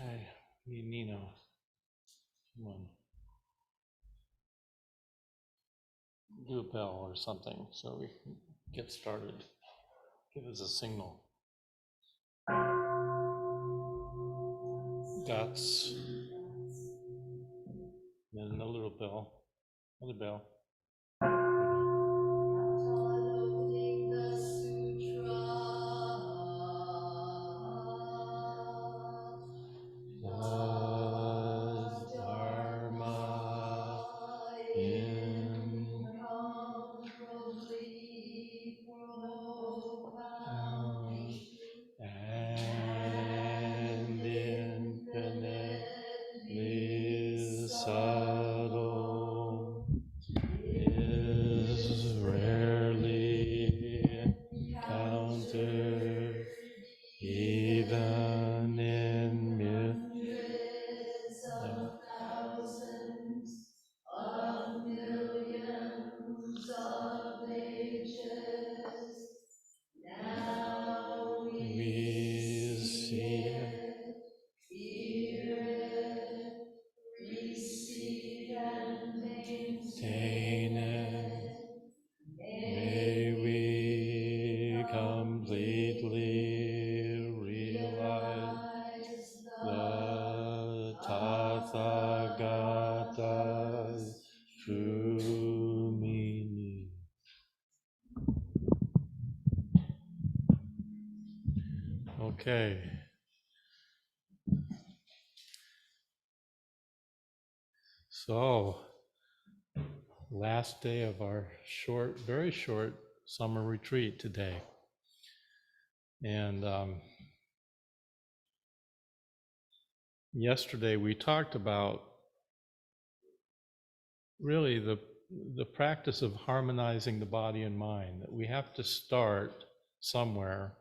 Okay, need Nina. Come on. Do a bell or something so we can get started. Give us a signal. Dots. Then a little bell. Another bell. Dharma and infinitely subtle is rarely encountered even in myths of thousands of millions of ages. Now we see it, hear it, receive and maintain it. May we completely realize the Tathagata's true meaning. Okay. So, last day of our short, very short summer retreat today. And yesterday we talked about really the practice of harmonizing the body and mind, that we have to start somewhere,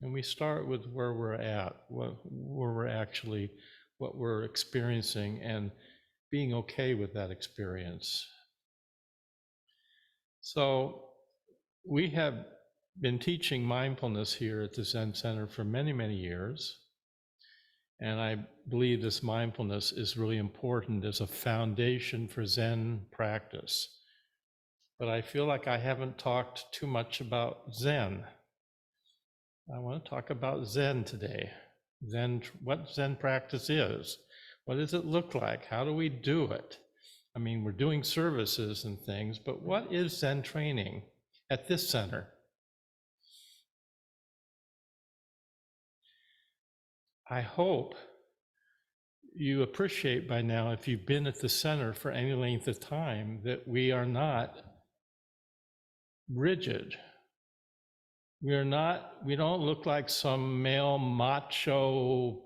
and we start with where we're at, where we're actually, what we're experiencing, and being okay with that experience. So we have been teaching mindfulness here at the Zen Center for many, many years. And I believe this mindfulness is really important as a foundation for Zen practice. But I feel like I haven't talked too much about Zen. I want to talk about Zen today. Zen, what Zen practice is. What does it look like? How do we do it? I mean, we're doing services and things, but what is Zen training at this center? I hope you appreciate by now, if you've been at the center for any length of time, that we are not rigid. We don't look like some male macho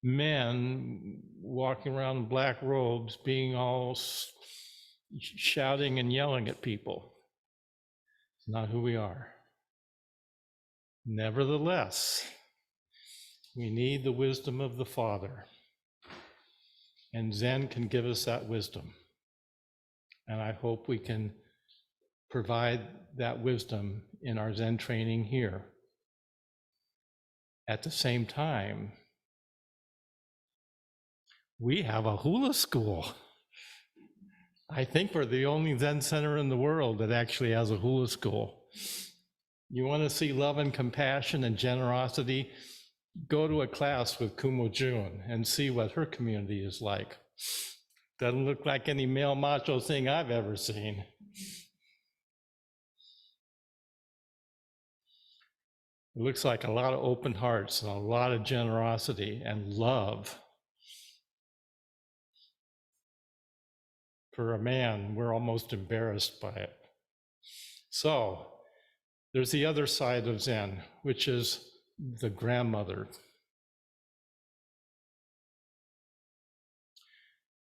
men walking around in black robes being all shouting and yelling at people. It's not who we are. Nevertheless, we need the wisdom of the Father. And Zen can give us that wisdom. And I hope we can provide that wisdom in our Zen training here. At the same time, we have a hula school. I think we're the only Zen center in the world that actually has a hula school. You want to see love and compassion and generosity? Go to a class with Kumo Jun and see what her community is like. Doesn't look like any male macho thing I've ever seen. It looks like a lot of open hearts and a lot of generosity and love. For a man, we're almost embarrassed by it. So, there's the other side of Zen, which is the grandmother.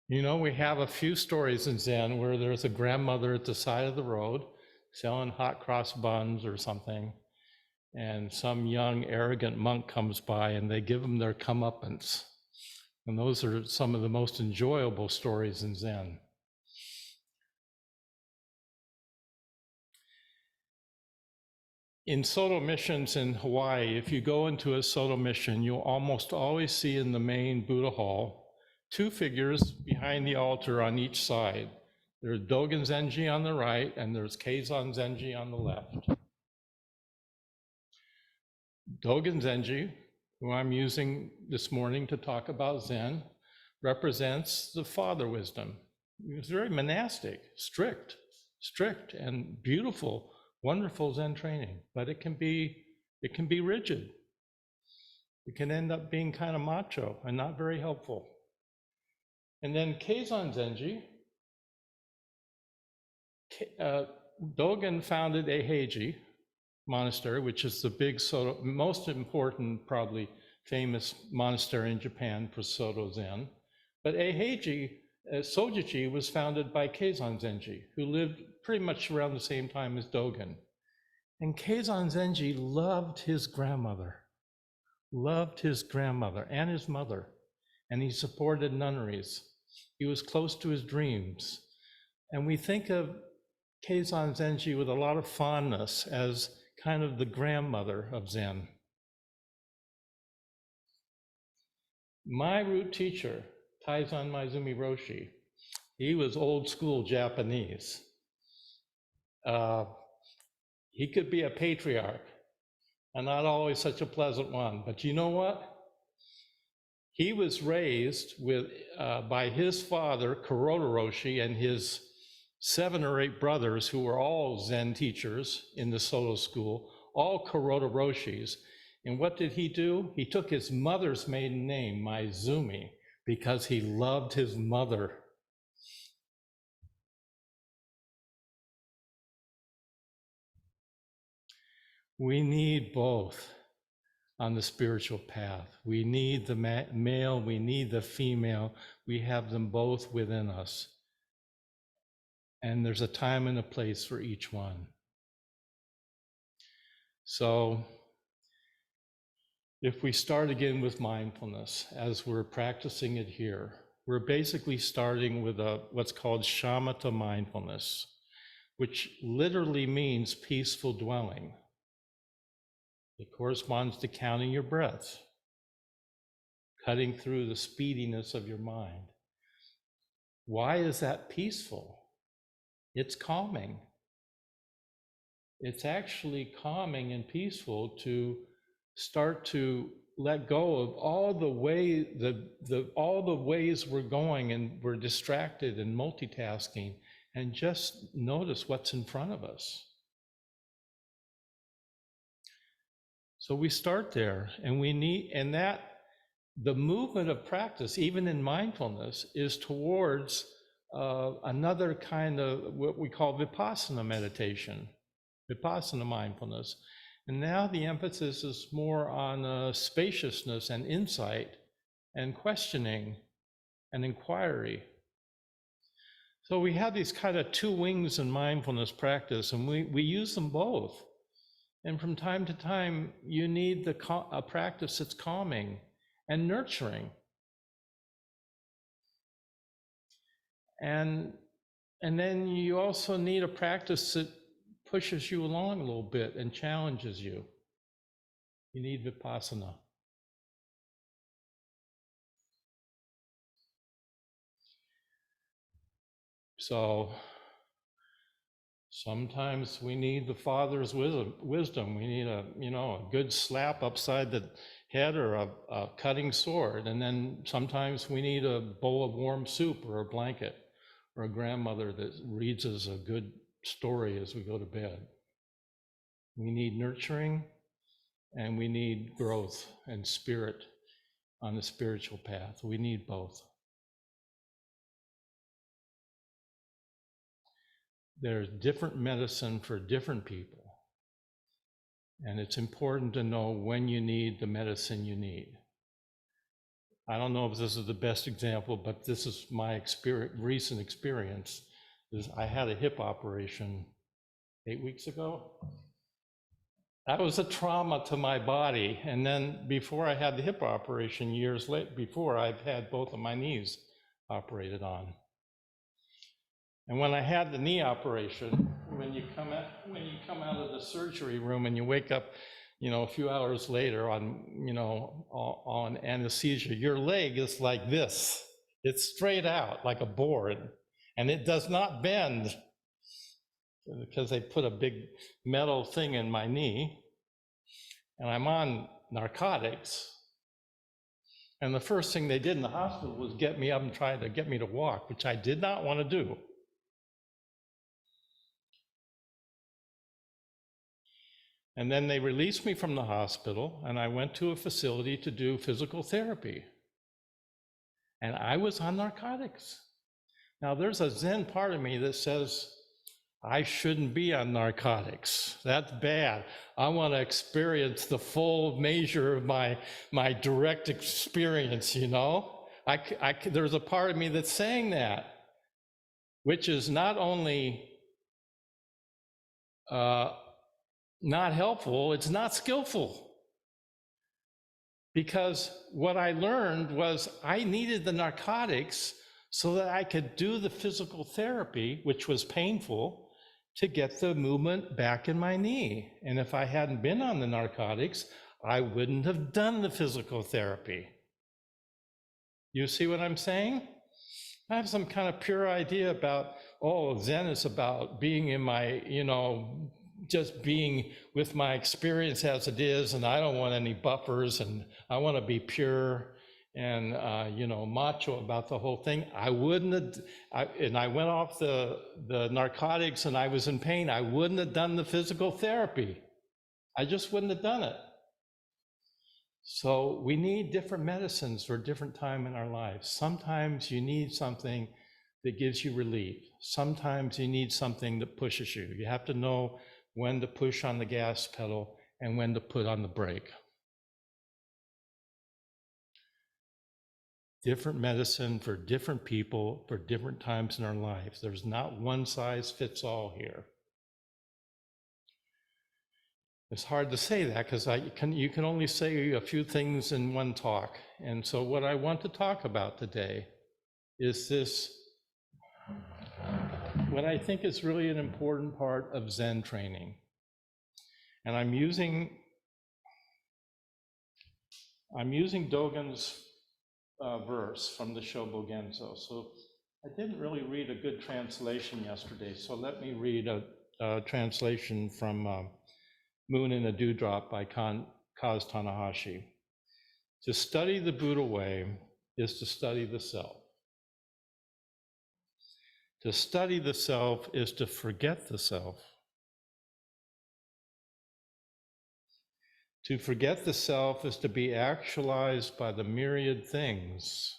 You know, we have a few stories in Zen where there's a grandmother at the side of the road selling hot cross buns or something, and some young, arrogant monk comes by and they give them their comeuppance. And those are some of the most enjoyable stories in Zen. In Soto missions in Hawaii, if you go into a Soto mission, you'll almost always see in the main Buddha hall 2 figures behind the altar on each side. There's Dogen Zenji on the right, and there's Keizan Zenji on the left. Dogen Zenji, who I'm using this morning to talk about Zen, represents the father wisdom. He was very monastic, strict, and beautiful, wonderful Zen training, but it can be rigid. It can end up being kind of macho and not very helpful. And then Keizan Zenji, Dogen founded Eiheiji Monastery, which is the big Soto, most important, probably famous monastery in Japan for Soto Zen. But Eiheiji, Sojichi, was founded by Keizan Zenji, who lived pretty much around the same time as Dogen. And Keizan Zenji loved his grandmother and his mother, and he supported nunneries. He was close to his dreams. And we think of Keizan Zenji with a lot of fondness as kind of the grandmother of Zen. My root teacher, Taizan Maizumi Roshi, he was old school Japanese. He could be a patriarch, and not always such a pleasant one, but you know what? He was raised by his father, Kuroda Roshi, and his 7 or 8 brothers who were all Zen teachers in the Soto school, all Kuroda Roshis. And what did he do? He took his mother's maiden name, Maizumi, because he loved his mother. We need both on the spiritual path. We need the male, we need the female. We have them both within us. And there's a time and a place for each one. So if we start again with mindfulness, as we're practicing it here, we're basically starting with what's called shamatha mindfulness, which literally means peaceful dwelling. It corresponds to counting your breaths, cutting through the speediness of your mind. Why is that peaceful? It's calming. It's actually calming and peaceful to start to let go of all the ways we're going and we're distracted and multitasking, and just notice what's in front of us. So we start there, and the movement of practice, even in mindfulness, is towards another kind of what we call vipassana meditation, vipassana mindfulness. And now the emphasis is more on spaciousness and insight and questioning and inquiry. So we have these kind of 2 wings in mindfulness practice, and we use them both. And from time to time, you need a practice that's calming and nurturing. And then you also need a practice that pushes you along a little bit and challenges you. You need vipassana. So sometimes we need the Father's wisdom. We need a good slap upside the head or a cutting sword. And then sometimes we need a bowl of warm soup or a blanket or a grandmother that reads us a good story as we go to bed. We need nurturing, and we need growth and spirit on the spiritual path. We need both. There's different medicine for different people. And it's important to know when you need the medicine you need. I don't know if this is the best example, but this is my recent experience. I had a hip operation 8 weeks ago. That was a trauma to my body. And then before I had the hip operation, years before, I've had both of my knees operated on. And when I had the knee operation, when you come out of the surgery room and you wake up, a few hours later on anesthesia, your leg is like this. It's straight out like a board, and it does not bend because they put a big metal thing in my knee, and I'm on narcotics. And the first thing they did in the hospital was get me up and try to get me to walk, which I did not want to do. And then they released me from the hospital, and I went to a facility to do physical therapy. And I was on narcotics. Now, there's a Zen part of me that says, I shouldn't be on narcotics. That's bad. I want to experience the full measure of my direct experience, There's a part of me that's saying that, which is not only not helpful, it's not skillful. Because what I learned was I needed the narcotics so that I could do the physical therapy, which was painful, to get the movement back in my knee. And if I hadn't been on the narcotics, I wouldn't have done the physical therapy. You see what I'm saying? I have some kind of pure idea about, Zen is about being in my, just being with my experience as it is, and I don't want any buffers, and I want to be pure and macho about the whole thing. I wouldn't have, and I went off the narcotics and I was in pain. I wouldn't have done the physical therapy. I just wouldn't have done it. So we need different medicines for a different time in our lives. Sometimes you need something that gives you relief. Sometimes you need something that pushes you. You have to know when to push on the gas pedal and when to put on the brake. Different medicine for different people, for different times in our lives. There's not one size fits all here. It's hard to say that because you can only say a few things in one talk. And so what I want to talk about today is this, what I think is really an important part of Zen training. And I'm using Dogen's verse from the Shobogenzo. So I didn't really read a good translation yesterday, so let me read a translation from Moon in a Dewdrop by Kaz Tanahashi. To study the Buddha way is to study the self. To study the self is to forget the self. To forget the self is to be actualized by the myriad things.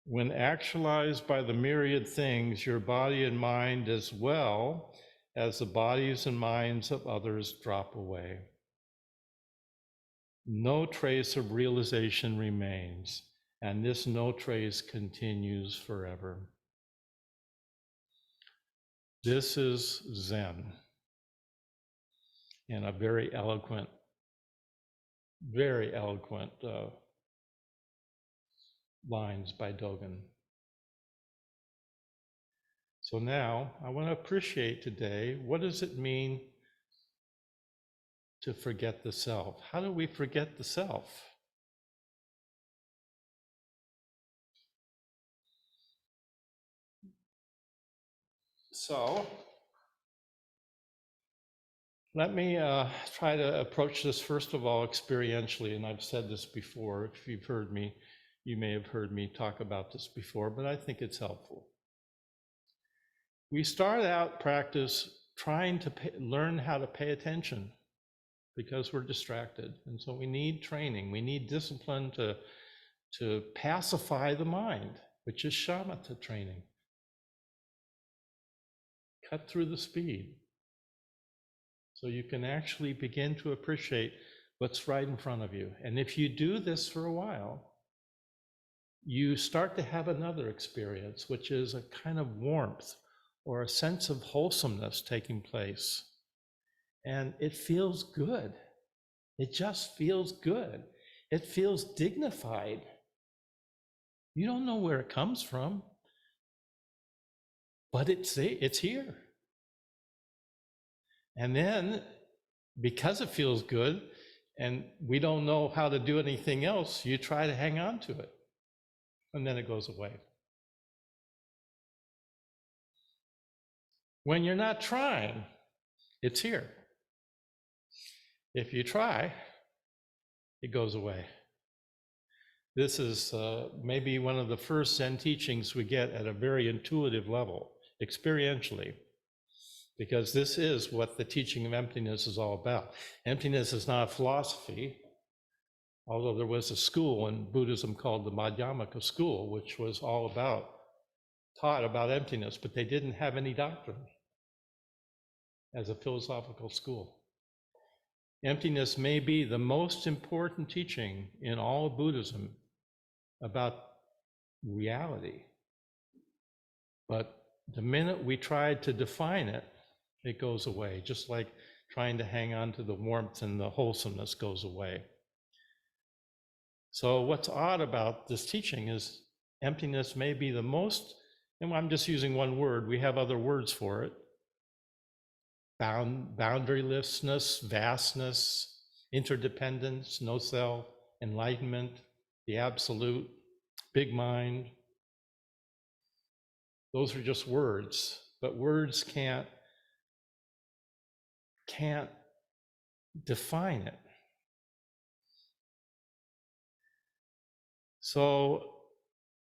When actualized by the myriad things, your body and mind, as well as the bodies and minds of others, drop away. No trace of realization remains, and this no trace continues forever. This is Zen, and a very eloquent lines by Dogen. So now I want to appreciate today, what does it mean to forget the self? How do we forget the self? So let me try to approach this first of all experientially, and I've said this before. If you've heard me, you may have heard me talk about this before, but I think it's helpful. We start out practice trying to learn how to pay attention because we're distracted. And so we need training. We need discipline to pacify the mind, which is shamatha training. Cut through the speed so you can actually begin to appreciate what's right in front of you. And if you do this for a while, you start to have another experience, which is a kind of warmth or a sense of wholesomeness taking place. And it feels good. It just feels good. It feels dignified. You don't know where it comes from. but it's here. And then, because it feels good, and we don't know how to do anything else, you try to hang on to it, and then it goes away. When you're not trying, it's here. If you try, it goes away. This is maybe one of the first Zen teachings we get at a very intuitive level, experientially, because this is what the teaching of emptiness is all about. Emptiness is not a philosophy, although there was a school in Buddhism called the Madhyamaka school, which was all about, taught about emptiness, but they didn't have any doctrine as a philosophical school. Emptiness may be the most important teaching in all of Buddhism about reality. But the minute we try to define it, it goes away, just like trying to hang on to the warmth and the wholesomeness goes away. So what's odd about this teaching is emptiness may be the most, and I'm just using one word, we have other words for it, boundarylessness, vastness, interdependence, no self, enlightenment, the absolute, big mind. Those are just words, but words can't define it. So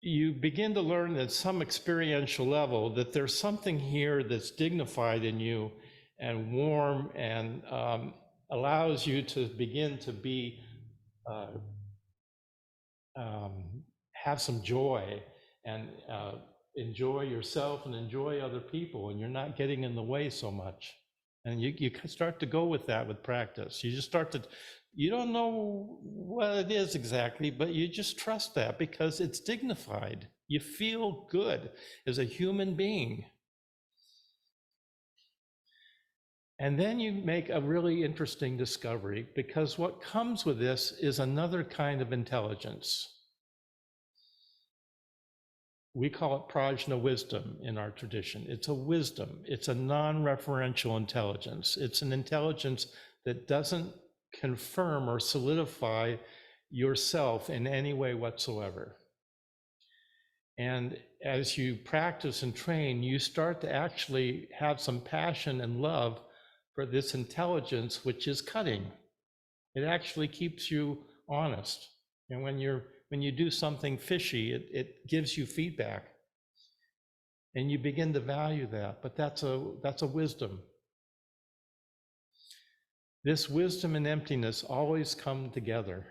you begin to learn at some experiential level that there's something here that's dignified in you and warm and allows you to begin to be, have some joy and enjoy yourself and enjoy other people, and you're not getting in the way so much. And you start to go with that with practice. You just start to, you don't know what it is exactly, but you just trust that because it's dignified. You feel good as a human being. And then you make a really interesting discovery, because what comes with this is another kind of intelligence. We call it prajna wisdom in our tradition. It's a wisdom. It's a non-referential intelligence. It's an intelligence that doesn't confirm or solidify yourself in any way whatsoever. And as you practice and train, you start to actually have some passion and love for this intelligence, which is cutting. It actually keeps you honest. And when you do something fishy, it gives you feedback. And you begin to value that, but that's a wisdom. This wisdom and emptiness always come together.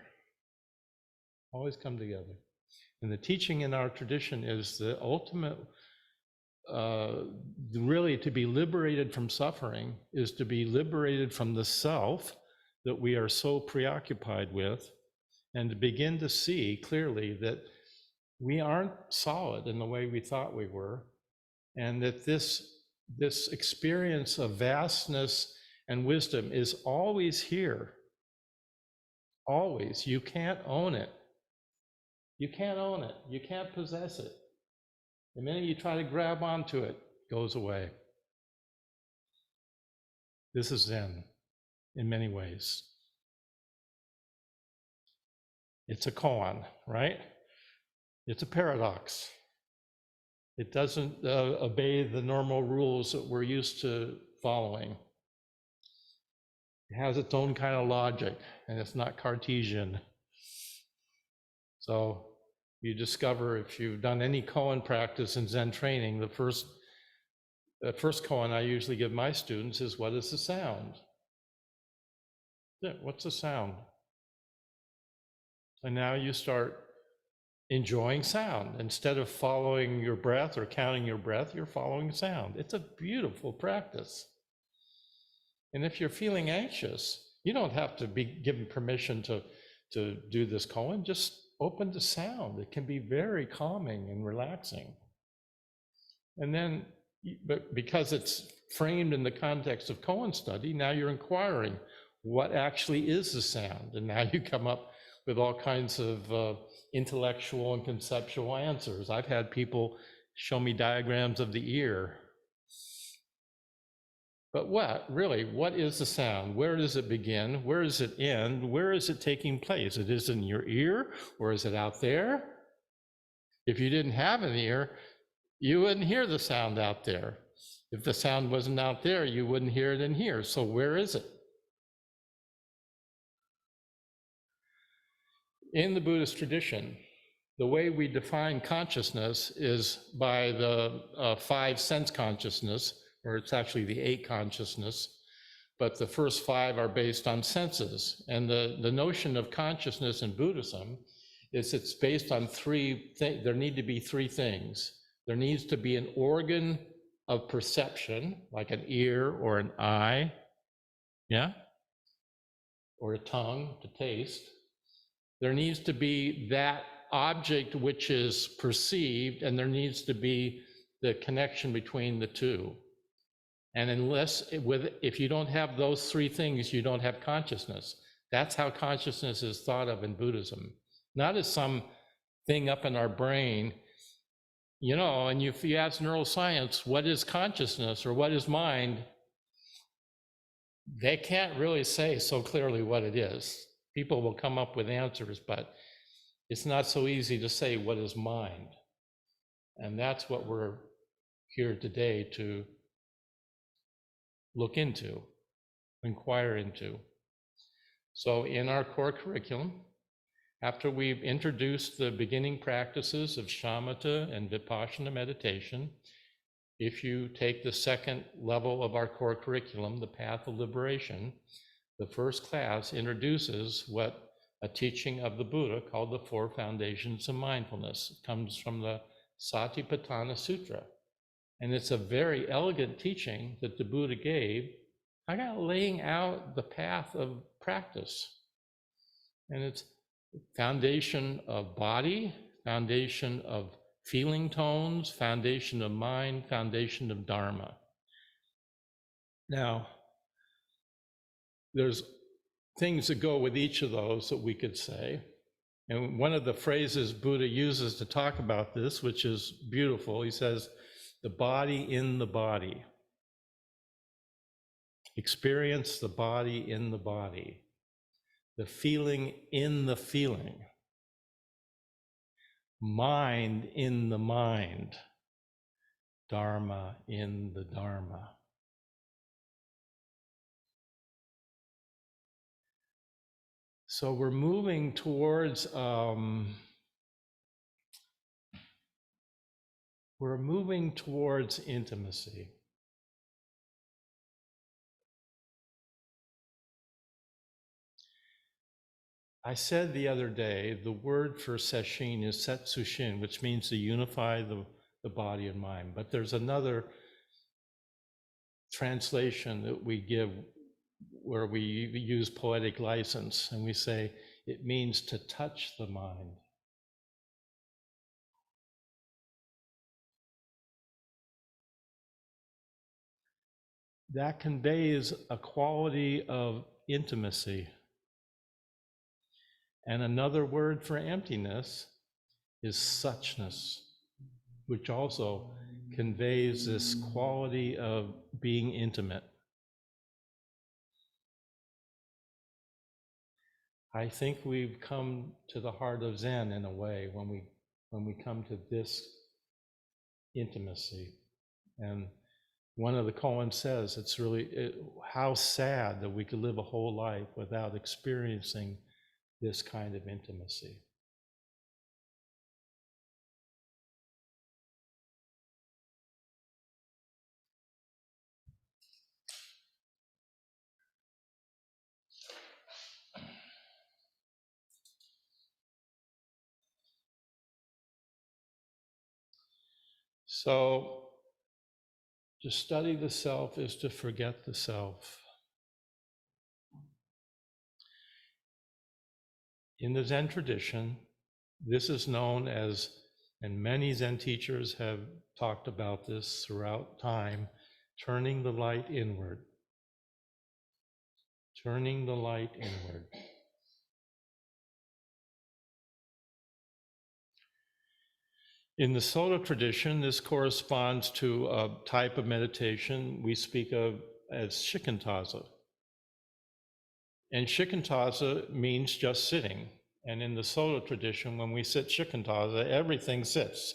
Always come together. And the teaching in our tradition is the ultimate, really to be liberated from suffering is to be liberated from the self that we are so preoccupied with, and to begin to see clearly that we aren't solid in the way we thought we were, and that this experience of vastness and wisdom is always here. Always. You can't own it. You can't own it. You can't possess it. The minute you try to grab onto it, it goes away. This is Zen in many ways. It's a koan, right? It's a paradox. It doesn't obey the normal rules that we're used to following. It has its own kind of logic, and it's not Cartesian. So you discover, if you've done any koan practice in Zen training, the first koan I usually give my students is, what is the sound? What's the sound? And now you start enjoying sound. Instead of following your breath or counting your breath, you're following sound. It's a beautiful practice. And if you're feeling anxious, you don't have to be given permission to do this koan. Just open to sound. It can be very calming and relaxing. And then, but because it's framed in the context of koan study, now you're inquiring, what actually is the sound? And now you come up with all kinds of intellectual and conceptual answers. I've had people show me diagrams of the ear, But what is the sound? Where does it begin? Where does it end? Where is it taking place? It is in your ear, or is it out there? If you didn't have an ear, you wouldn't hear the sound out there. If the sound wasn't out there, you wouldn't hear it in here. So where is it? In the Buddhist tradition, the way we define consciousness is by the 5 sense consciousness, or it's actually the 8 consciousness, but the first 5 are based on senses. And the notion of consciousness in Buddhism is it's based on 3 things. There need to be 3 things. There needs to be an organ of perception, like an ear or an eye, yeah, or a tongue to taste. There needs to be that object which is perceived, and there needs to be the connection between the two. And if you don't have those 3 things, you don't have consciousness. That's how consciousness is thought of in Buddhism, not as some thing up in our brain, and if you ask neuroscience, what is consciousness or what is mind? They can't really say so clearly what it is. People will come up with answers, but it's not so easy to say what is mind. And that's what we're here today to look into, inquire into. So in our core curriculum, after we've introduced the beginning practices of shamatha and vipassana meditation, if you take the second level of our core curriculum, the path of liberation, the first class introduces what a teaching of the Buddha called the 4 foundations of mindfulness. It comes from the Satipatthana Sutra. And it's a very elegant teaching that the Buddha gave, kind of laying out the path of practice. And it's foundation of body, foundation of feeling tones, foundation of mind, foundation of Dharma. Now, there's things that go with each of those that we could say. And one of the phrases Buddha uses to talk about this, which is beautiful, he says, the body in the body. Experience the body in the body. The feeling in the feeling. Mind in the mind. Dharma in the Dharma. So we're moving towards intimacy. I said the other day, the word for sesshin is setsushin, which means to unify the body and mind. But there's another translation that we give where we use poetic license, and we say it means to touch the mind. That conveys a quality of intimacy. And another word for emptiness is suchness, which also conveys this quality of being intimate. I think we've come to the heart of Zen in a way when we come to this intimacy. And one of the koans says it's really how sad that we could live a whole life without experiencing this kind of intimacy. So to study the self is to forget the self. In the Zen tradition, this is known as, and many Zen teachers have talked about this throughout time, turning the light inward. Turning the light inward. In the Soto tradition, this corresponds to a type of meditation we speak of as shikantaza. And shikantaza means just sitting. And in the Soto tradition, when we sit shikantaza, everything sits.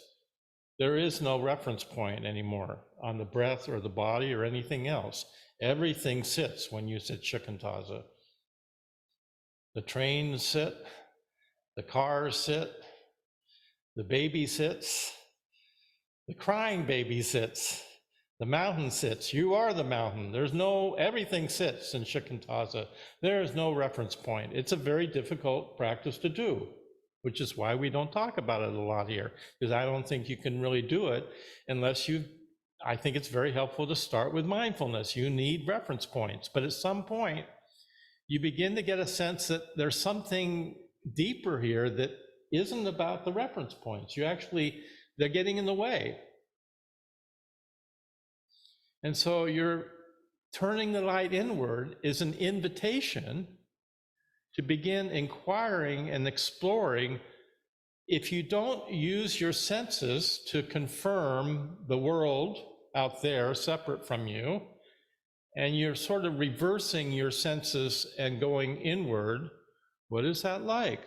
There is no reference point anymore on the breath or the body or anything else. Everything sits when you sit shikantaza. The trains sit, the cars sit, the baby sits, the crying baby sits, the mountain sits. You are the mountain. Everything sits in shikantaza. There is no reference point. It's a very difficult practice to do, which is why we don't talk about it a lot here, because I don't think you can really do it unless I think it's very helpful to start with mindfulness. You need reference points, but at some point, you begin to get a sense that there's something deeper here that isn't about the reference points. They're getting in the way. And so you're turning the light inward is an invitation to begin inquiring and exploring. If you don't use your senses to confirm the world out there separate from you, and you're sort of reversing your senses and going inward, what is that like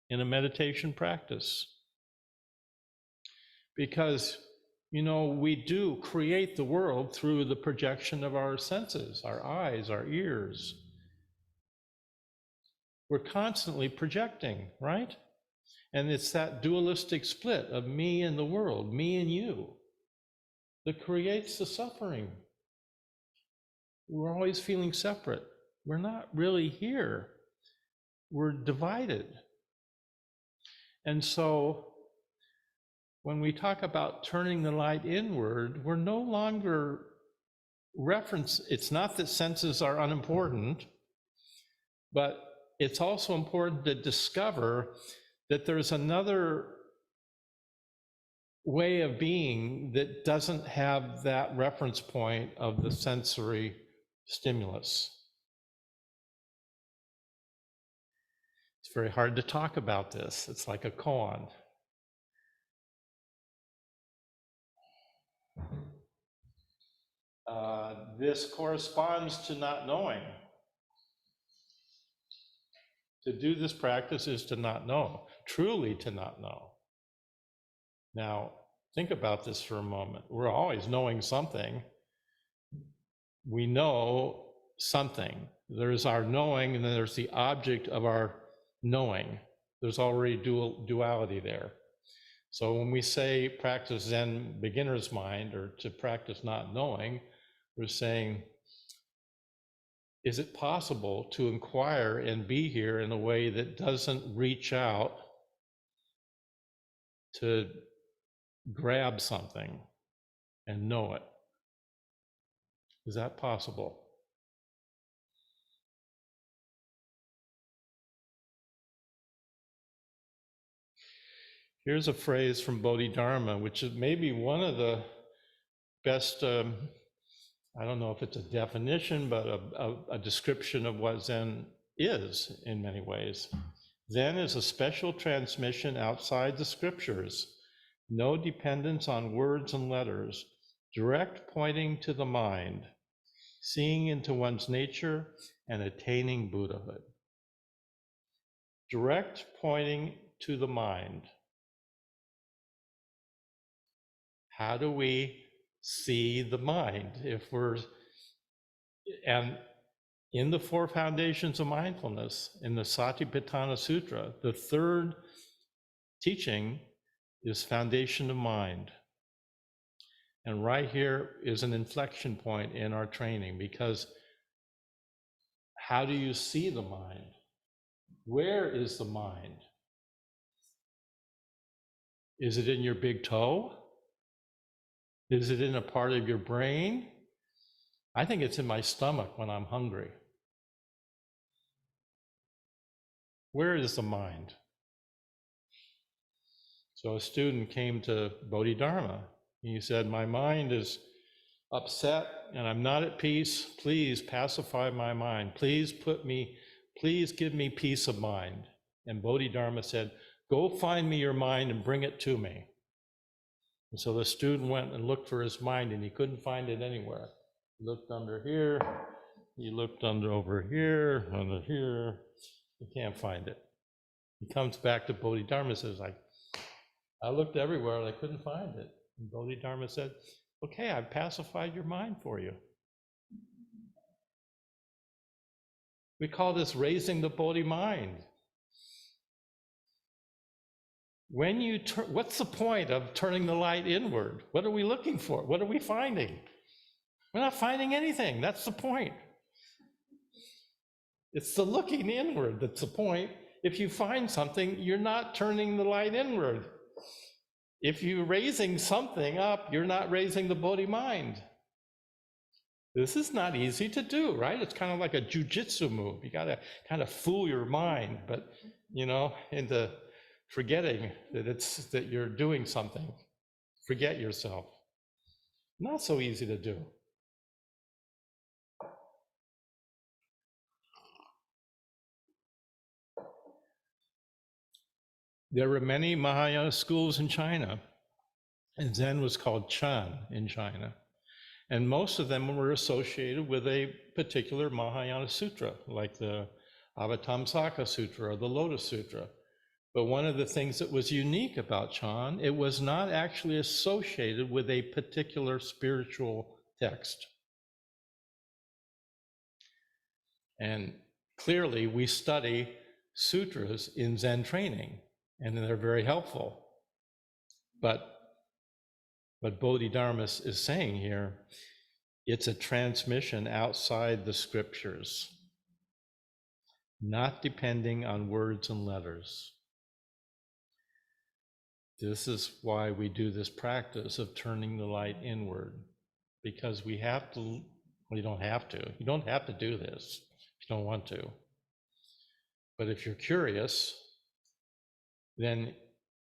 in a meditation practice? Because, we do create the world through the projection of our senses, our eyes, our ears. We're constantly projecting, right? And it's that dualistic split of me and the world, me and you, that creates the suffering. We're always feeling separate. We're not really here. We're divided. And so when we talk about turning the light inward, we're no longer it's not that senses are unimportant, but it's also important to discover that there's another way of being that doesn't have that reference point of the sensory stimulus. It's very hard to talk about this. It's like a koan. This corresponds to not knowing. To do this practice is to not know, truly to not know. Now, think about this for a moment. We're always knowing something. We know something. There's our knowing, and then there's the object of our knowing. There's already duality there. So when we say practice Zen beginner's mind, or to practice not knowing, we're saying, is it possible to inquire and be here in a way that doesn't reach out to grab something and know it? Is that possible? Here's a phrase from Bodhidharma, which is maybe one of the best, I don't know if it's a definition, but a description of what Zen is in many ways. Zen is a special transmission outside the scriptures, no dependence on words and letters, direct pointing to the mind, seeing into one's nature and attaining Buddhahood. Direct pointing to the mind. How do we see the mind? And in the four foundations of mindfulness, in the Satipatthana Sutra, the third teaching is foundation of mind. And right here is an inflection point in our training, because how do you see the mind? Where is the mind? Is it in your big toe? Is it in a part of your brain? I think it's in my stomach when I'm hungry. Where is the mind? So a student came to Bodhidharma. He said, my mind is upset and I'm not at peace. Please pacify my mind. Please give me peace of mind. And Bodhidharma said, go find me your mind and bring it to me. And so the student went and looked for his mind, and he couldn't find it anywhere. He looked under here, he looked over here, under here, he can't find it. He comes back to Bodhidharma and says, I looked everywhere and I couldn't find it. And Bodhidharma said, okay, I've pacified your mind for you. We call this raising the Bodhi mind. When you what's the point of turning the light inward? What are we looking for? What are we finding? We're not finding anything. That's the point. It's the looking inward that's the point. If you find something, you're not turning the light inward. If you're raising something up, you're not raising the Bodhi mind. This is not easy to do, right? It's kind of like a jujitsu move. You got to kind of fool your mind, but into forgetting that you're doing something. Forget yourself. Not so easy to do. There were many Mahayana schools in China, and Zen was called Chan in China. And most of them were associated with a particular Mahayana sutra, like the Avatamsaka Sutra or the Lotus Sutra. But one of the things that was unique about Chan, it was not actually associated with a particular spiritual text. And clearly we study sutras in Zen training, and they're very helpful. But what Bodhidharma is saying here, it's a transmission outside the scriptures, not depending on words and letters. This is why we do this practice of turning the light inward, because we have to, well, you don't have to do this if you don't want to. But if you're curious, then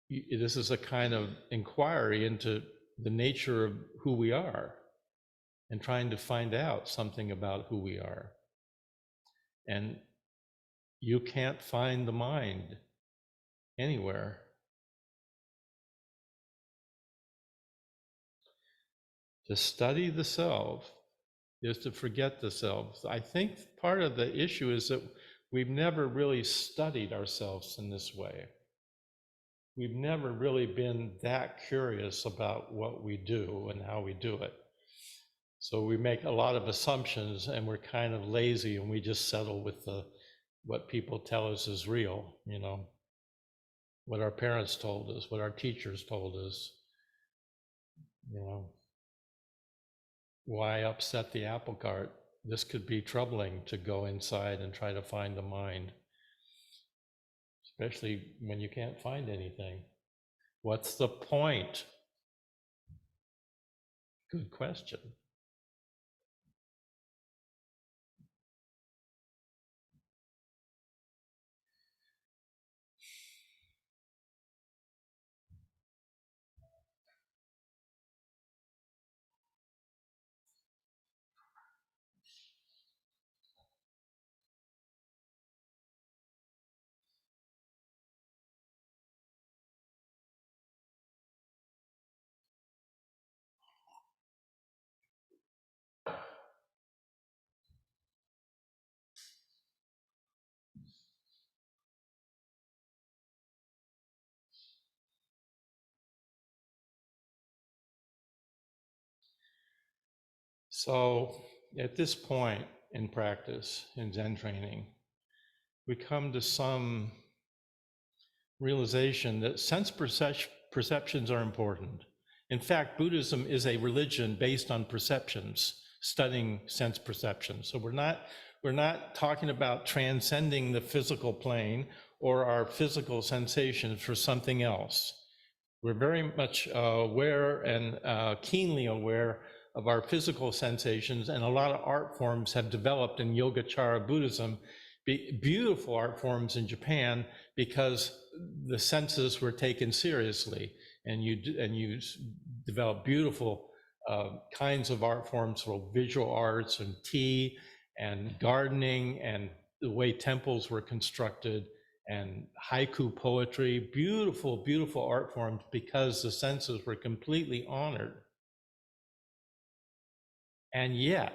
this is a kind of inquiry into the nature of who we are and trying to find out something about who we are. And you can't find the mind anywhere. To study the self is to forget the self. I think part of the issue is that we've never really studied ourselves in this way. We've never really been that curious about what we do and how we do it. So we make a lot of assumptions and we're kind of lazy and we just settle with what people tell us is real, what our parents told us, what our teachers told us, why upset the apple cart? This could be troubling to go inside and try to find the mind, especially when you can't find anything. What's the point? Good question. So at this point in practice, in Zen training, we come to some realization that sense perceptions are important. In fact, Buddhism is a religion based on perceptions, studying sense perceptions. So we're not talking about transcending the physical plane or our physical sensations for something else. We're very much aware and keenly aware of our physical sensations, and a lot of art forms have developed in Yogacara Buddhism, beautiful art forms in Japan, because the senses were taken seriously, and you develop beautiful kinds of art forms, for visual arts and tea and gardening and the way temples were constructed and haiku poetry, beautiful, beautiful art forms, because the senses were completely honored. And yet,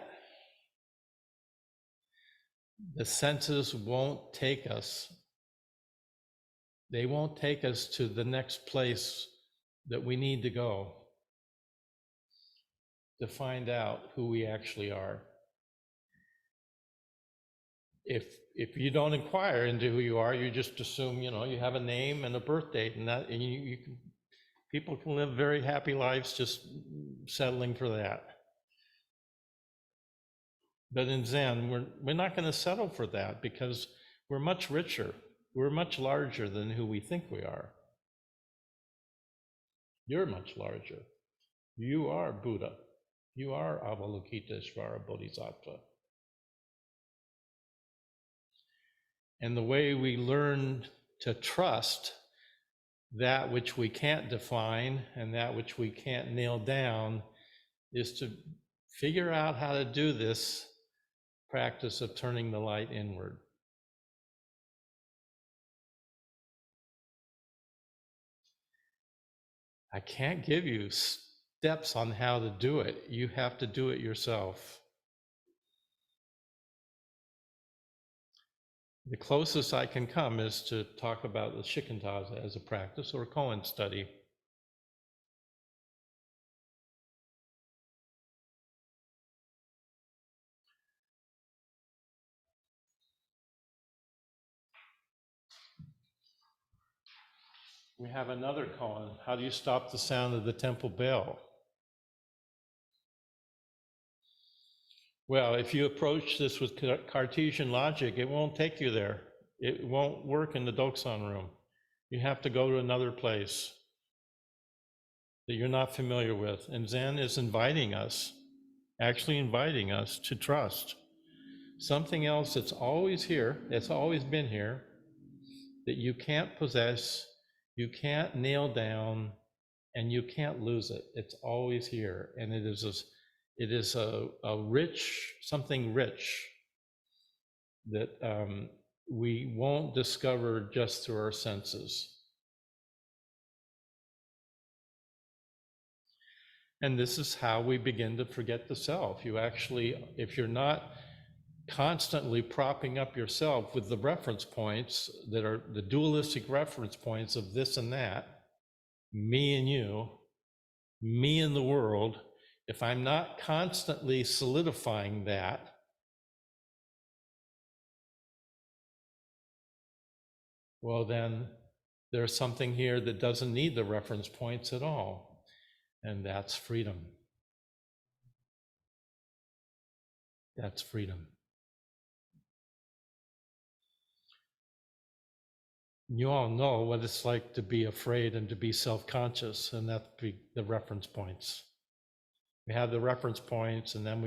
the senses won't take us. They won't take us to the next place that we need to go to find out who we actually are. If you don't inquire into who you are, you just assume, you know, you have a name and a birth date, and that, and you can, people can live very happy lives just settling for that. But in Zen, we're not going to settle for that, because we're much richer. We're much larger than who we think we are. You're much larger. You are Buddha. You are Avalokiteshvara Bodhisattva. And the way we learn to trust that which we can't define and that which we can't nail down is to figure out how to do this practice of turning the light inward. I can't give you steps on how to do it. You have to do it yourself. The closest I can come is to talk about the shikantaza as a practice, or koan study. We have another koan. How do you stop the sound of the temple bell? Well, if you approach this with Cartesian logic, it won't take you there. It won't work in the Doksan room. You have to go to another place that you're not familiar with. And Zen is inviting us, actually inviting us to trust something else that's always here, that's always been here, that you can't possess, you can't nail down, and you can't lose it. It's always here. And it is a rich, something rich that we won't discover just through our senses. And this is how we begin to forget the self. You actually, if you're not constantly propping up yourself with the reference points that are the dualistic reference points of this and that, me and you, me and the world, if I'm not constantly solidifying that, well, then there's something here that doesn't need the reference points at all, and that's freedom. That's freedom. You all know what it's like to be afraid and to be self-conscious, and that's the reference points. We have the reference points, and then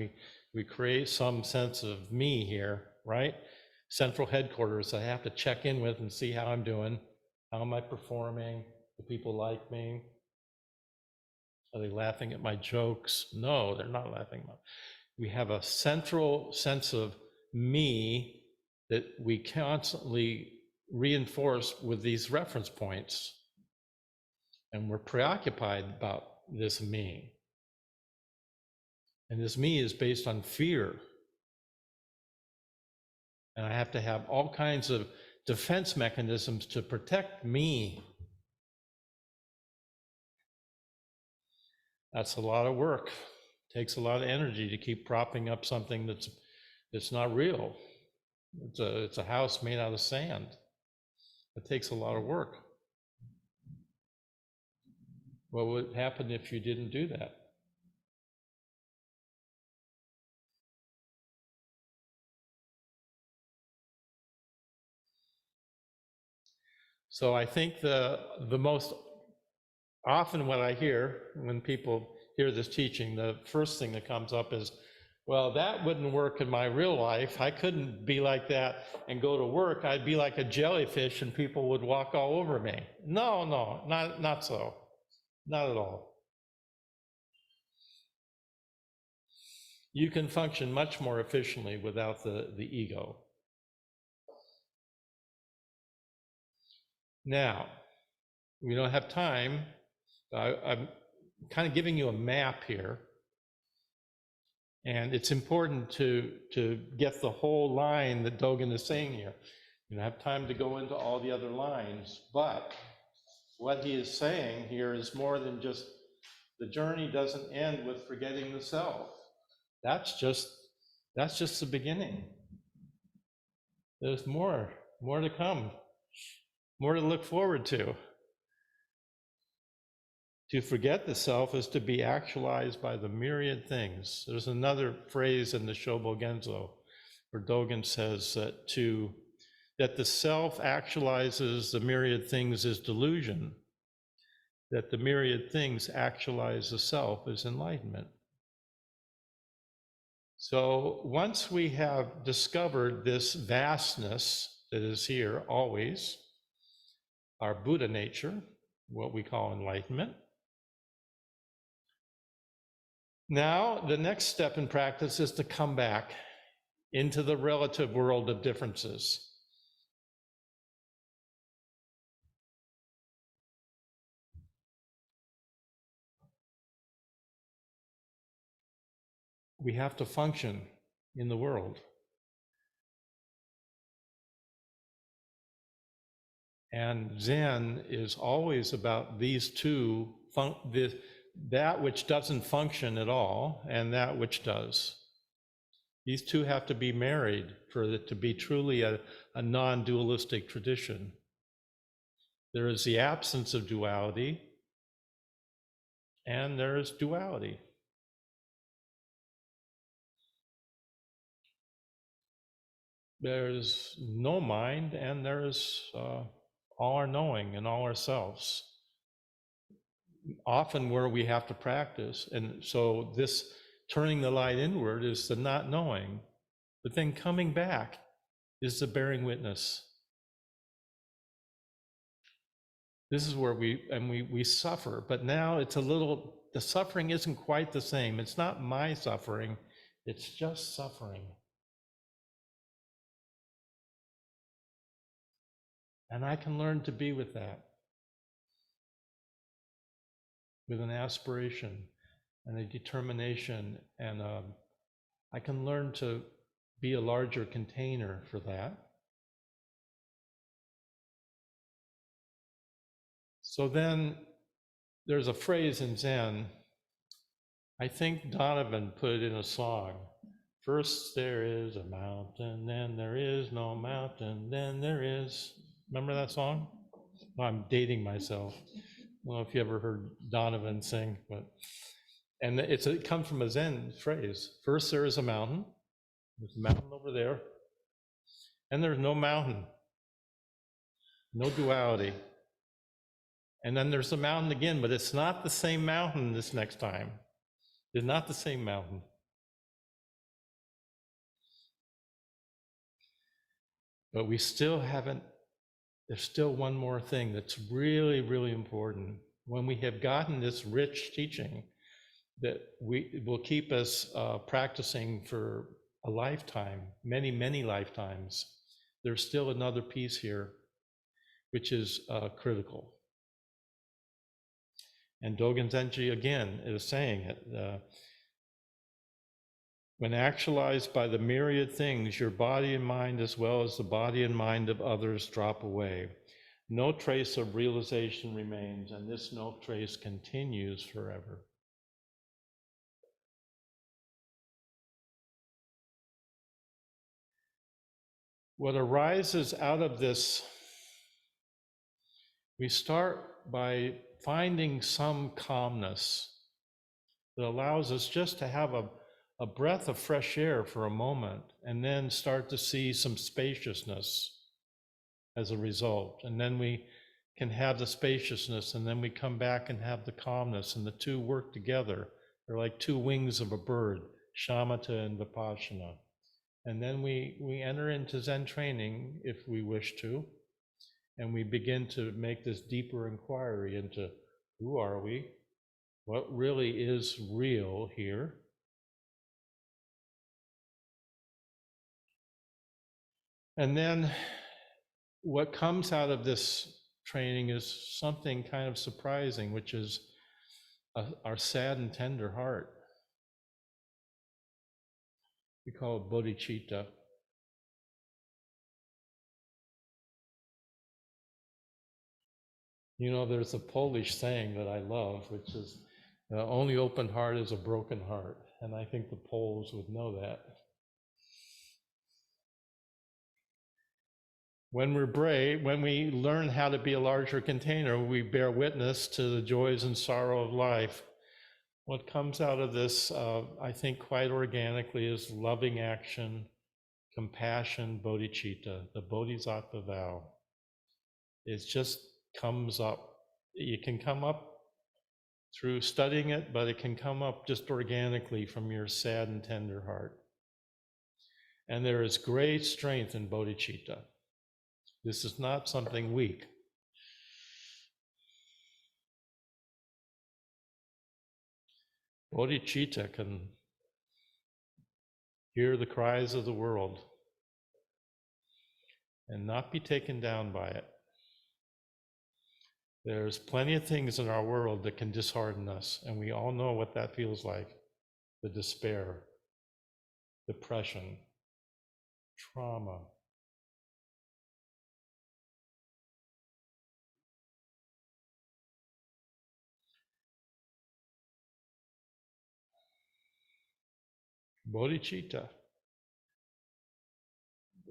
we create some sense of me here, right? Central headquarters, I have to check in with and see how I'm doing. How am I performing? Do people like me? Are they laughing at my jokes? No, they're not laughing. We have a central sense of me that we constantly reinforce with these reference points. And we're preoccupied about this me. And this me is based on fear. And I have to have all kinds of defense mechanisms to protect me. That's a lot of work. It takes a lot of energy to keep propping up something that's not real. It's a house made out of sand. It takes a lot of work. What would happen if you didn't do that? So I think the most often what I hear when people hear this teaching, the first thing that comes up is, well, that wouldn't work in my real life. I couldn't be like that and go to work. I'd be like a jellyfish and people would walk all over me. No, not so. Not at all. You can function much more efficiently without the ego. Now, we don't have time. I'm kind of giving you a map here. And it's important to get the whole line that Dogen is saying here. You don't have time to go into all the other lines, but what he is saying here is more than just the journey doesn't end with forgetting the self. That's just the beginning. There's more to come, more to look forward to. To forget the self is to be actualized by the myriad things. There's another phrase in the Shobo Genzo where Dogen says that the self actualizes the myriad things is delusion, that the myriad things actualize the self is enlightenment. So once we have discovered this vastness that is here always, our Buddha nature, what we call enlightenment, now, the next step in practice is to come back into the relative world of differences. We have to function in the world. And Zen is always about these two, that which doesn't function at all and that which does. These two have to be married for it to be truly a non-dualistic tradition. There is the absence of duality, and there is duality. There's no mind, and there's all our knowing and all ourselves. Often where we have to practice, and so this turning the light inward is the not knowing, but then coming back is the bearing witness. This is where we suffer, but now it's the suffering isn't quite the same. It's not my suffering, it's just suffering. And I can learn to be with that, with an aspiration and a determination, and I can learn to be a larger container for that. So then there's a phrase in Zen, I think Donovan put it in a song. First there is a mountain, then there is no mountain, then there is. Remember that song? Well, I'm dating myself. I don't know if you ever heard Donovan sing, but it comes from a Zen phrase. First there is a mountain. There's a mountain over there. And there's no mountain. No duality. And then there's a mountain again, but it's not the same mountain this next time. It's not the same mountain. But we still haven't, there's still one more thing that's really, really important. When we have gotten this rich teaching that will keep us practicing for a lifetime, many, many lifetimes, there's still another piece here, which is critical. And Dogen Zenji, again, is saying it. When actualized by the myriad things, your body and mind, as well as the body and mind of others, drop away. No trace of realization remains, and this no trace continues forever. What arises out of this, we start by finding some calmness that allows us just to have a breath of fresh air for a moment, and then start to see some spaciousness as a result. And then we can have the spaciousness, and then we come back and have the calmness, and the two work together. They're like two wings of a bird, shamatha and vipassana. And then we enter into Zen training if we wish to, and we begin to make this deeper inquiry into who are we, what really is real here. And then what comes out of this training is something kind of surprising, which is our sad and tender heart. We call it bodhicitta. You know, there's a Polish saying that I love, which is, only open heart is a broken heart. And I think the Poles would know that. When we're brave, when we learn how to be a larger container, we bear witness to the joys and sorrow of life. What comes out of this, I think quite organically, is loving action, compassion, bodhicitta, the bodhisattva vow. It just comes up. It can come up through studying it, but it can come up just organically from your sad and tender heart. And there is great strength in bodhicitta. This is not something weak. Bodhicitta can hear the cries of the world and not be taken down by it. There's plenty of things in our world that can dishearten us, and we all know what that feels like. The despair, depression, trauma. Bodhicitta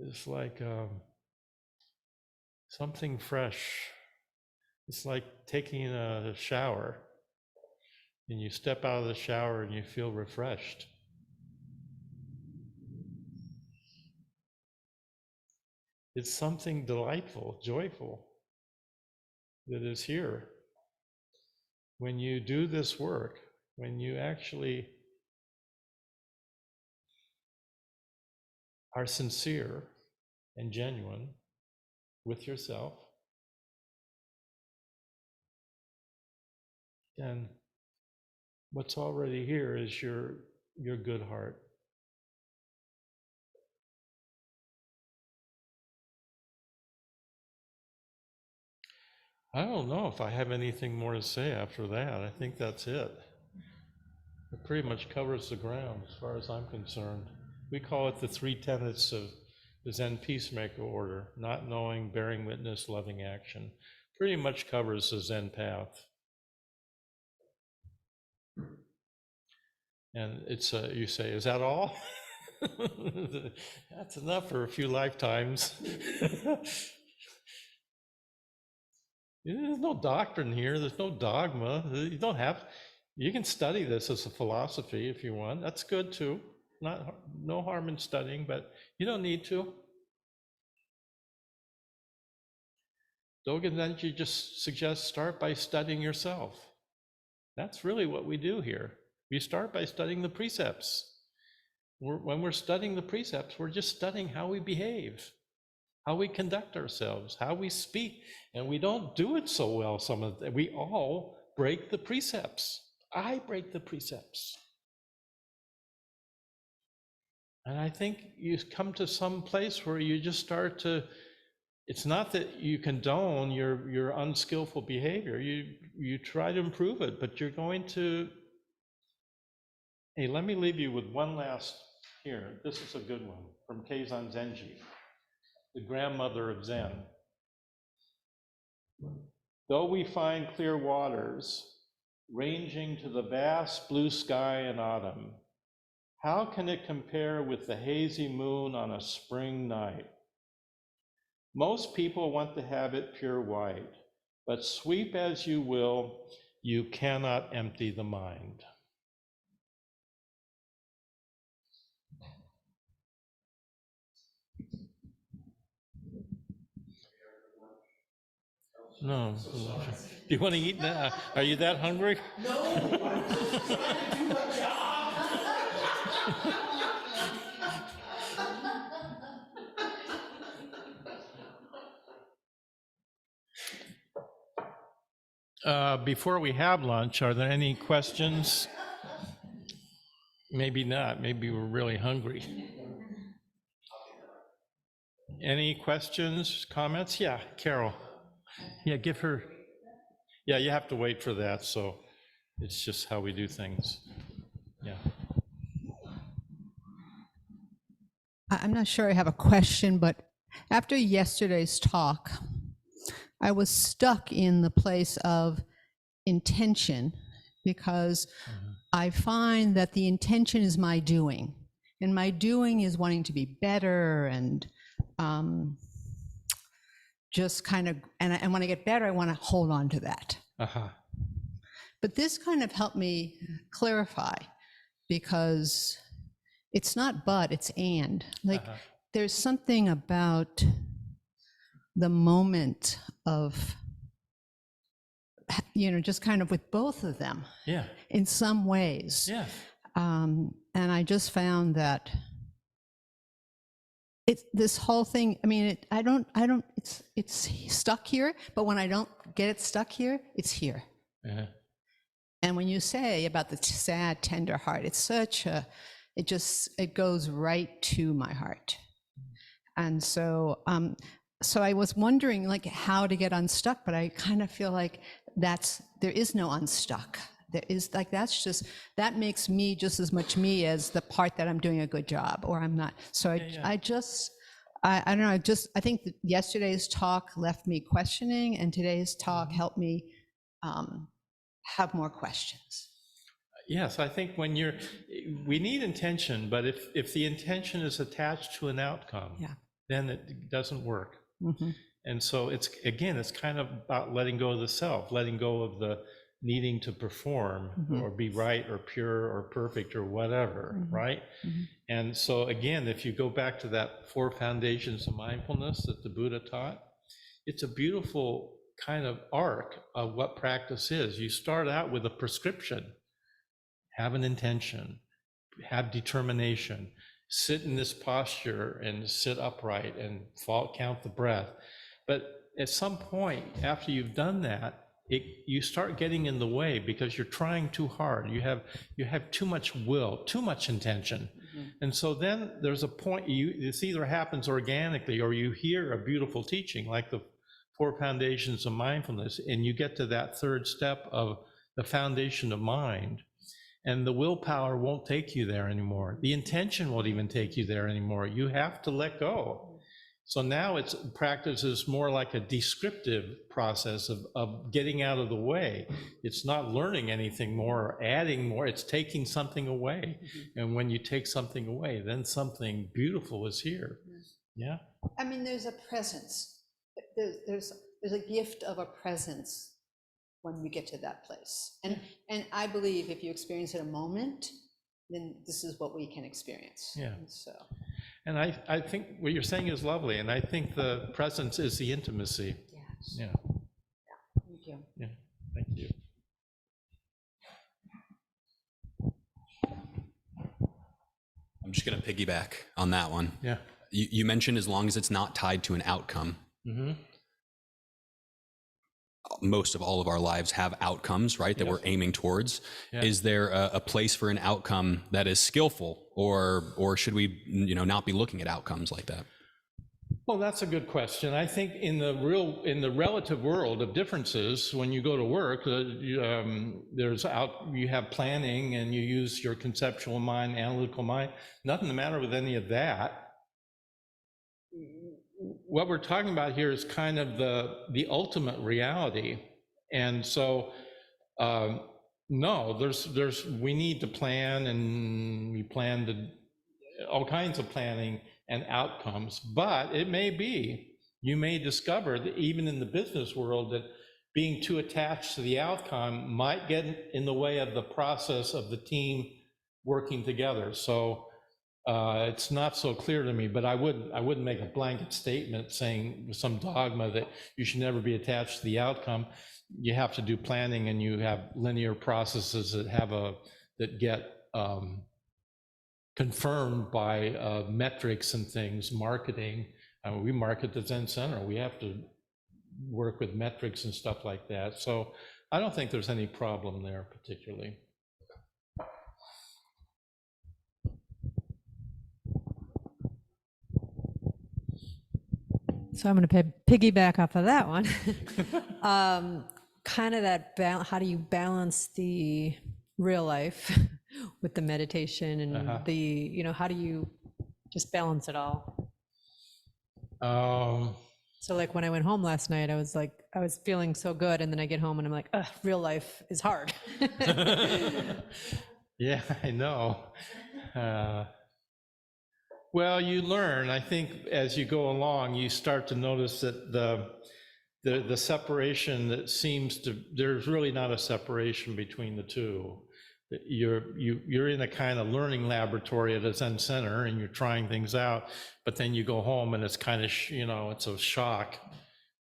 is like something fresh. It's like taking a shower, and you step out of the shower and you feel refreshed. It's something delightful, joyful that is here. When you do this work, when you actually are sincere and genuine with yourself, then what's already here is your good heart. I don't know if I have anything more to say after that. I think that's it. It pretty much covers the ground as far as I'm concerned. We call it the 3 tenets of the Zen Peacemaker Order: not knowing, bearing witness, loving action. Pretty much covers the Zen path. And it's, you say, is that all? That's enough for a few lifetimes. There's no doctrine here. There's no dogma. You can study this as a philosophy if you want. That's good too. No harm in studying, but you don't need to. Dogen Zenji just suggests start by studying yourself. That's really what we do here. We start by studying the precepts. When we're studying the precepts, we're just studying how we behave, how we conduct ourselves, how we speak. And we don't do it so well. We all break the precepts. I break the precepts. And I think you come to some place where you just start to, it's not that you condone your unskillful behavior. You try to improve it, but you're going to, hey, let me leave you with one last, here, this is a good one, from Keizan Zenji, the grandmother of Zen. Though we find clear waters ranging to the vast blue sky in autumn, how can it compare with the hazy moon on a spring night? Most people want to have it pure white, but sweep as you will, you cannot empty the mind. No. Do you want to eat now? Are you that hungry? No, I'm just trying to do my job. Before we have lunch, are there any questions? Maybe not. Maybe we're really hungry. Any questions, comments? Yeah, Carol. Yeah, give her, yeah, you have to wait for that, so it's just how we do things. Yeah. I'm not sure I have a question, but after yesterday's talk, I was stuck in the place of intention because I find that the intention is my doing, and my doing is wanting to be better and just kind of, and when I get better, I want to hold on to that. Uh-huh. But this kind of helped me clarify, because it's not but, it's and. Like, there's something about the moment of, just kind of with both of them. Yeah. In some ways. Yeah. And I just found that it's this whole thing. I mean, it's stuck here, but when I don't get it stuck here, it's here. Uh-huh. And when you say about the sad, tender heart, it's such a, it goes right to my heart. And so, so I was wondering like how to get unstuck, but I kind of feel like there is no unstuck. There is like, that makes me just as much me as the part that I'm doing a good job or I'm not. So I don't know, I think that yesterday's talk left me questioning, and today's talk helped me have more questions. Yes, I think we need intention, but if the intention is attached to an outcome, then it doesn't work. Mm-hmm. And so it's kind of about letting go of the self, letting go of the needing to perform or be right or pure or perfect or whatever, right? Mm-hmm. And so again, if you go back to that 4 foundations of mindfulness that the Buddha taught, it's a beautiful kind of arc of what practice is. You start out with a prescription, have an intention, have determination, sit in this posture and sit upright and count the breath. But at some point after you've done that, you start getting in the way because you're trying too hard. You have too much will, too much intention. And so then there's a point, this either happens organically or you hear a beautiful teaching like the 4 foundations of mindfulness, and you get to that 3rd step of the foundation of mind, and the willpower won't take you there anymore. The intention won't even take you there anymore. You have to let go. So now practice is more like a descriptive process of getting out of the way. It's not learning anything more or adding more, it's taking something away. And when you take something away, then something beautiful is here. Yeah? I mean, there's a presence. There's a gift of a presence when we get to that place. And I believe if you experience it a moment, then this is what we can experience. Yeah. And And I think what you're saying is lovely, and I think the presence is the intimacy. yes. Yeah. Thank you. Yeah, thank you. I'm just going to piggyback on that one. Yeah. You mentioned as long as it's not tied to an outcome. Mm-hmm. Most of all of our lives have outcomes, right, that we're aiming towards. Yeah. Is there a place for an outcome that is skillful, or should we, not be looking at outcomes like that? Well, that's a good question. I think in the relative world of differences, when you go to work, you have planning and you use your conceptual mind, analytical mind. Nothing the matter with any of that. What we're talking about here is kind of the ultimate reality, and so no, we need to plan, and we plan to all kinds of planning and outcomes, but it may be, you may discover that even in the business world that being too attached to the outcome might get in the way of the process of the team working together. So it's not so clear to me, but I wouldn't make a blanket statement saying some dogma that you should never be attached to the outcome. You have to do planning, and you have linear processes that get confirmed by metrics and things, marketing. We market the Zen Center. We have to work with metrics and stuff like that. So I don't think there's any problem there particularly. So I'm going to piggyback off of that one. Kind of that how do you balance the real life with the meditation and the, you know, how do you just balance it all? So like when I went home last night, I was like, I was feeling so good. And then I get home and I'm like, ugh, real life is hard. Yeah, I know. Well, you learn. I think as you go along, you start to notice that the separation that seems to, there's really not a separation between the two. You're in a kind of learning laboratory at a Zen center and you're trying things out, but then you go home and it's kind of, you know, it's a shock.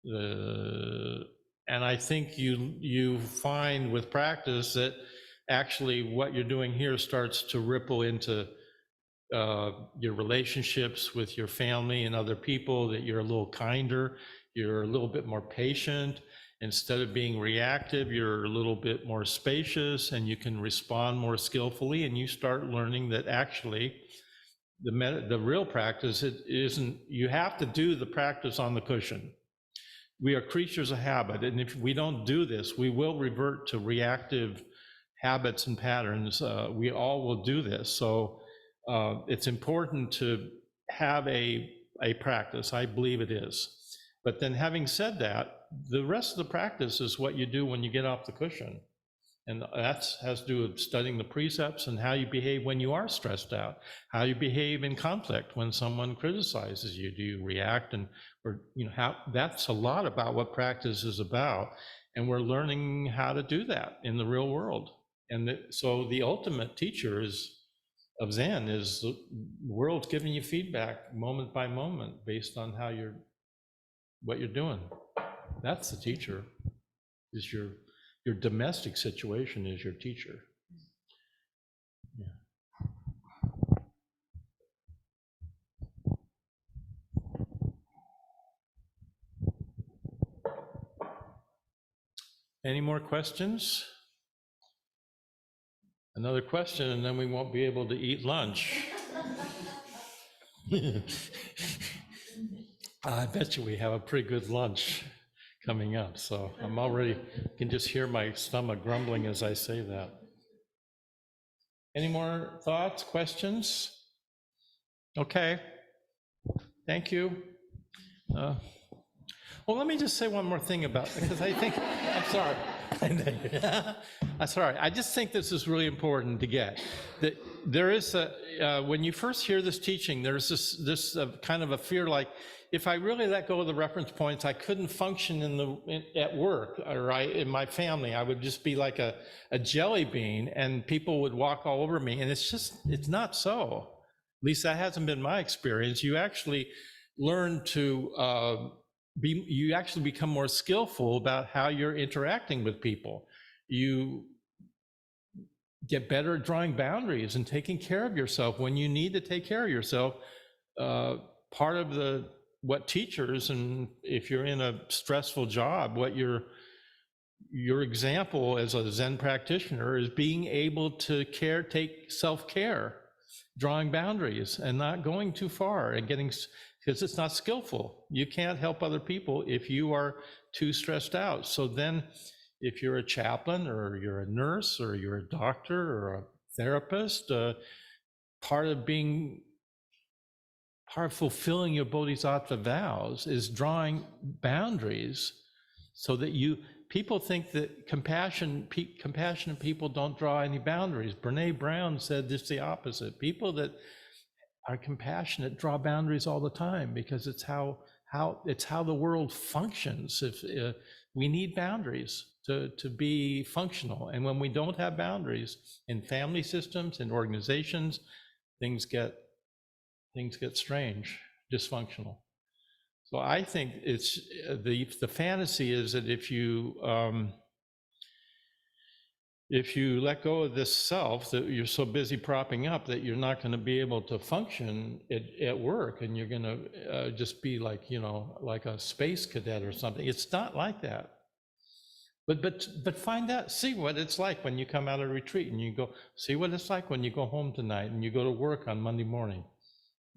And I think you find with practice that actually what you're doing here starts to ripple into your relationships with your family and other people, that you're a little kinder, you're a little bit more patient. Instead of being reactive, you're a little bit more spacious and you can respond more skillfully, and you start learning that actually the real practice, it isn't, you have to do the practice on the cushion. We are creatures of habit, and if we don't do this, we will revert to reactive habits and patterns. We all will do this. So it's important to have a practice. I believe it is. But then having said that, the rest of the practice is what you do when you get off the cushion. And that has to do with studying the precepts and how you behave when you are stressed out, how you behave in conflict when someone criticizes you. Do you react? And, or, you know, how, that's a lot about what practice is about. And we're learning how to do that in the real world. And so the ultimate teacher of Zen is the world's giving you feedback moment by moment based on how what you're doing. That's the teacher, is your domestic situation is your teacher. Yeah. Any more questions? Another question, and then we won't be able to eat lunch. I bet you we have a pretty good lunch coming up, so I'm already, can just hear my stomach grumbling as I say that. Any more thoughts, questions? Okay, thank you. Well, let me just say one more thing about, because I think, I'm sorry. I'm sorry, I just think this is really important to get. That there is when you first hear this teaching, there's this kind of a fear like, if I really let go of the reference points, I couldn't function at work or in my family. I would just be like a jelly bean and people would walk all over me. And it's not so. At least that hasn't been my experience. You actually learn to you actually become more skillful about how you're interacting with people. You get better at drawing boundaries and taking care of yourself when you need to take care of yourself. Part of what teachers, and if you're in a stressful job, what your example as a Zen practitioner is being able to take self-care, drawing boundaries and not going too far and getting, because it's not skillful. You can't help other people if you are too stressed out. So then if you're a chaplain or you're a nurse or you're a doctor or a therapist, part of fulfilling your bodhisattva vows is drawing boundaries so that people think that compassionate people don't draw any boundaries. Brene Brown said this the opposite. People that are compassionate draw boundaries all the time because it's how the world functions. If we need boundaries to be functional, and when we don't have boundaries in family systems and organizations, things get strange, dysfunctional. So I think it's the fantasy is that if you let go of this self that you're so busy propping up that you're not going to be able to function at work, and you're going to just be like, you know, like a space cadet or something. It's not like that. But find out, see what it's like when you come out of retreat and you go, see what it's like when you go home tonight and you go to work on Monday morning.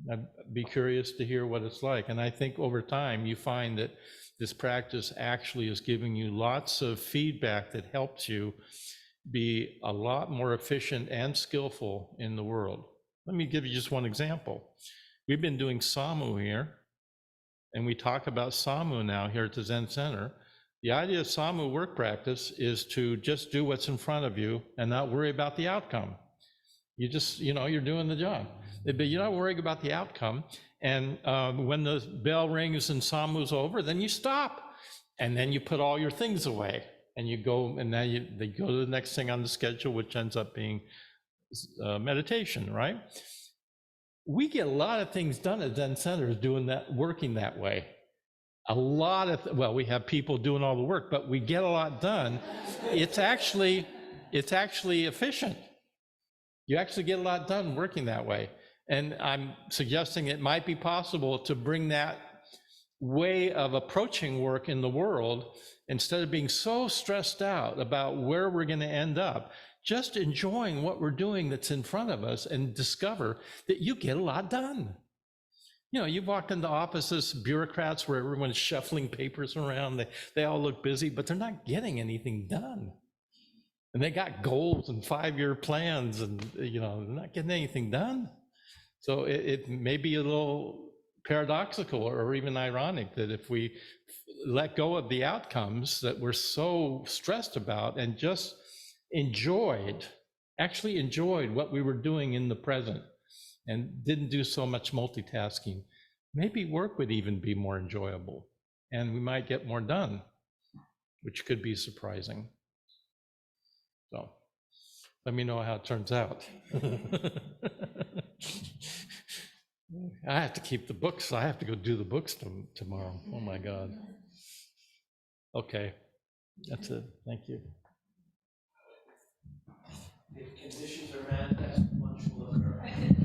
I'd be curious to hear what it's like. And I think over time you find that this practice actually is giving you lots of feedback that helps you be a lot more efficient and skillful in the world. Let me give you just one example. We've been doing Samu here, and we talk about Samu now here at the Zen Center. The idea of Samu work practice is to just do what's in front of you and not worry about the outcome. You just, you're doing the job, but you're not worrying about the outcome. And when the bell rings and Samu's over, then you stop, and then you put all your things away, and you go, and then they go to the next thing on the schedule, which ends up being meditation, right? We get a lot of things done at Zen centers doing that, working that way. A lot of, well, we have people doing all the work, but we get a lot done. It's actually efficient. You actually get a lot done working that way. And I'm suggesting it might be possible to bring that way of approaching work in the world, instead of being so stressed out about where we're going to end up, just enjoying what we're doing that's in front of us, and discover that you get a lot done. You've walked into offices, bureaucrats, where everyone's shuffling papers around. They all look busy, but they're not getting anything done. And they got goals and 5-year plans, and they're not getting anything done. So it may be a little paradoxical or even ironic that if we let go of the outcomes that we're so stressed about and just actually enjoyed what we were doing in the present and didn't do so much multitasking, maybe work would even be more enjoyable, and we might get more done, which could be surprising. So let me know how it turns out. I have to keep the books. I have to go do the books tomorrow. Oh my God. Okay, that's it. Thank you. If conditions are met, that lunch will occur.